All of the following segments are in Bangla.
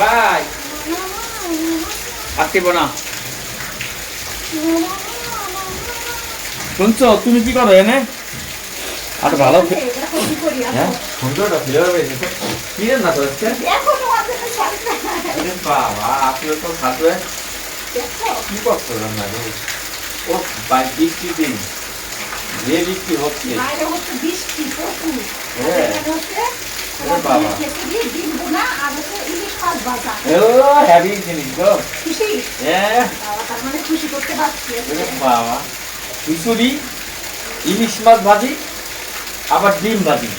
ভাই আসিব না। শুনছো তুমি কি করো এনে? আর ভালো হ্যাঁ সুন্দরটা ফ্লেভার পেয়েছে তো। কি রান্না করেছে? বাবা আসলে তো খাদ্য কি করছো রান্না গো? ও ভাই বৃষ্টির দিন যে বৃষ্টি হচ্ছে হেভি জিনিস গো। বাবা খিচুড়ি, ইলিশ মাছ ভাজি, আবার ডিম ভাজি।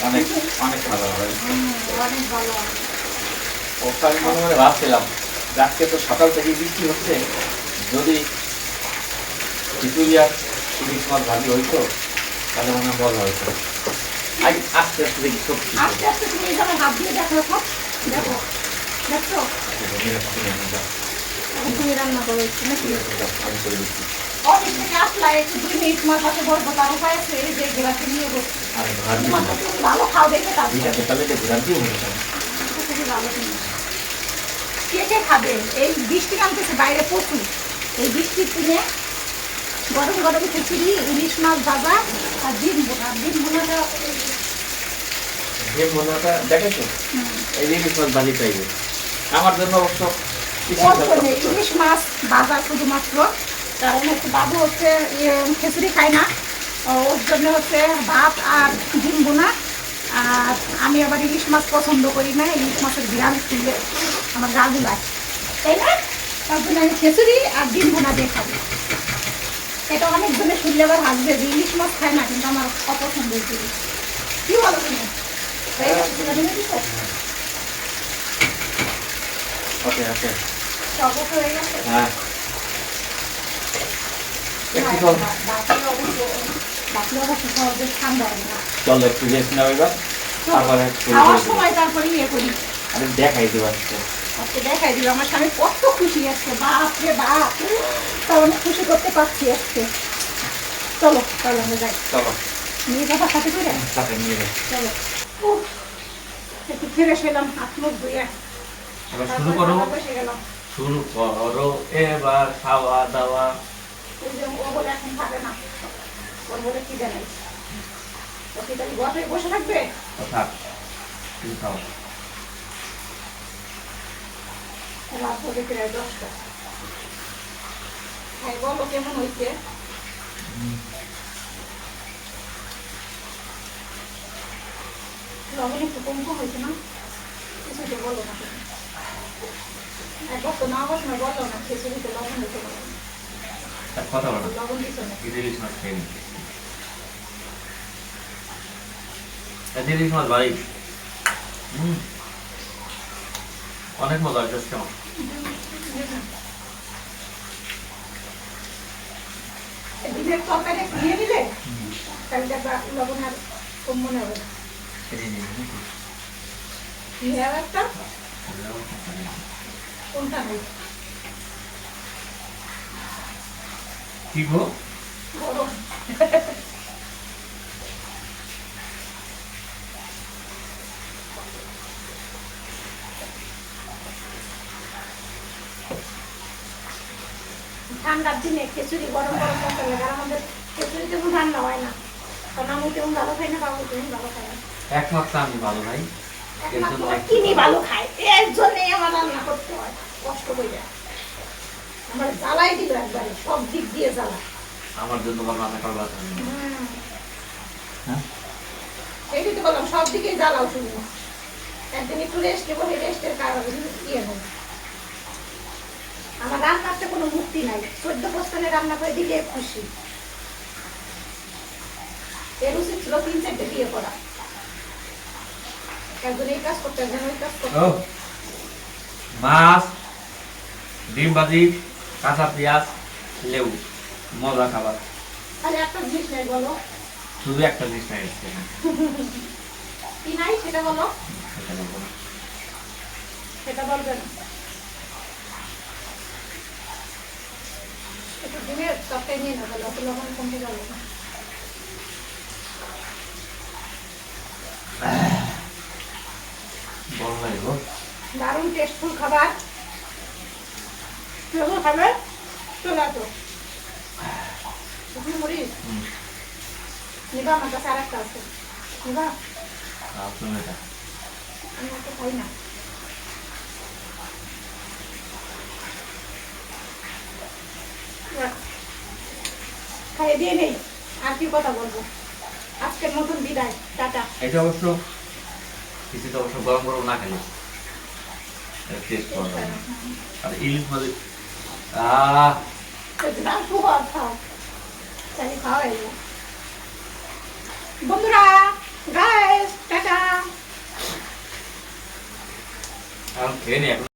অনেক অনেক ভালো হয়। আমি মনে মনে ভাবছিলাম আজকে তো সকাল থেকে বৃষ্টি হচ্ছে, যদি খিচুড়ি আর ইলিশ মাছ ভাজি হইতো তাহলে মনে হয় ভালো হইতো। আস্তে আস্তে দেখি সবজি আস্তে আস্তে তুমি এইভাবে হাত দিয়ে দেখো, দেখো দেখছো তুমি রান্না করো একটু নাকি? আমি করে দিচ্ছি। অফিস থেকে আসলা একটু 2 মিনিট তোমার পাশে বসবো, তার উপায় আছে এই যে গ্লাসে নিয়ে বসছি। আরে ভাত দিই না। তুমি ভালো খাও দেখে তার দুইটা পেটালে তো ভাত দিও না। খুবই ভালো জিনিস। কে কে খাবে? এই বৃষ্টি নামতেছে বাইরে প্রচুর, এই বৃষ্টির দিনে গরম গরম খিচুড়ি, ইলিশ মাছ ভাজা আর ডিম বোনা। ডিম বোনাটা যে মনাটা দেখেছো এই যে ইলিশ মাছ ভাজি চাইবে আমার জন্য অবশ্য ইলিশ মাছ ভাজা শুধুমাত্র, কারণ হচ্ছে বাবু হচ্ছে খিচুড়ি খায় না, ওর জন্য হচ্ছে ভাত আর ডিম বোনা। আর আমি আবার ইলিশ মাছ পছন্দ করি না, ইলিশ মাছের বিরান খুললে আমার গা গুলায়, তাই না? তার জন্য আমি খিচুড়ি আর ডিম বোনা দিয়ে খাবো। এটা অনেকজনে শুনলে আবার হাসবে যে ইলিশ মাছ খায় না, কিন্তু আমার অপছন্দের জিনিস। কি বলো তুমি? ওকে ওকে সবক হয়ে গেছে। হ্যাঁ চলো একটু রেস্ট নাও এবার, তারপরে খাওয়ার সময় তারপরে ইয়ে করি। আরে দেখাই দেবো আজকে। আজকে দেখাই দিল আমার স্বামী কত খুশি আজকে, বাপ রে বাপ, তা অনেক খুশি করতে পারছি আজকে। চলো চলো আমরা যাই। চলো নিয়ে যাবো সাথে করে। সাথে নিয়ে যাই। চলো একটু ফ্রেশ হলাম, হাত মুখ ধুয়ে এবার শুরু করো, বসে গেলাম। শুরু করো এবার খাওয়া দাওয়া। ও বলে এখন খাবে না, ওর বলে কি জানাই, ও কি তাহলে ঘরে বসে থাকবে? থাক তুমি খাও। রাত হবে প্রায় 10টা। হ্যাঁ বলো কেমন হয়েছে? লবণ একটু কম কম হয়েছে না? কিছু তো বলো না, একবার তো না বস না, বলো না খিচুড়িতে লবণ হয়েছে না, কথা বলো, লবণ দিচ্ছ না। ইলিশ মাছ খেয়ে নি, ইলিশ মাছ ভাই অনেক মজা হয়েছে কেমন। ডিমের তরকারি নিয়ে নিলে তাহলে দেখবা লবণ আর কম মনে হবে। একটা কোনটা নেই কি গো গরম। ঠান্ডার দিনে খিচুড়ি গরম গরম মতো লাগে, আর আমাদের খিচুড়ি তেমন ঠান্ডা হয় না, কারণ আমি তেমন ভালো খাই না, বাবু তেমন ভালো খাই না। একমাত্র আমি ভালো ভাই, কিনি ভালো খাই, এর জন্যই আমার রান্না করতে হয় কষ্ট করে। আমার জ্বালাই দিল একবারে, সব দিক দিয়ে জ্বালা। আমার জন্য আমার মাথা খারাপ আছে। হ্যাঁ এইটাই তো বললাম, সব দিকেই জ্বালাও শুধু। একদিন একটু রেস্ট নেবো, এই রেস্টের কারণে ইয়ে নেই। আমার রান্নাতে কোনো মুক্তি নাই, 14 বছরে রান্না করে দিলে খুশি। এর উচিত ছিল 3-4টে বিয়ে করা, একজন এই কাজ করতে, একজন ওই কাজ করতে। মাছ, ডিম ভাজি, কাঁচা পেঁয়াজ, লেবু, মজা খাবার। তাহলে একটা জিনিস নাই বলো, শুধু একটা জিনিস নাই কি নাই সেটা বলো, সেটা বলবো না। সেটা বলবেন। একটু ডিমের তরকারি নিয়ে নেবো, লবণ কমতে যাবো না। দারুণ টেস্টফুল খাবার। কেউ খাবে চলে আসো। শুকনো মরিচ নিবা, আমার কাছে আর একটা আছে, নিবা? আমি তো খাই না। খাইয়ে দিয়ে নেই, আর কি কথা বলবো। আজকের মতন বিদায়, টাটা। এটা অবশ্য কিছুটা অবশ্য গরম গরম না খেলে টেস্ট পাওয়া যায় না। আর ইলিশ মাছ বন্ধুরা, গাইস টাটা। এখন খেয়ে নি এখন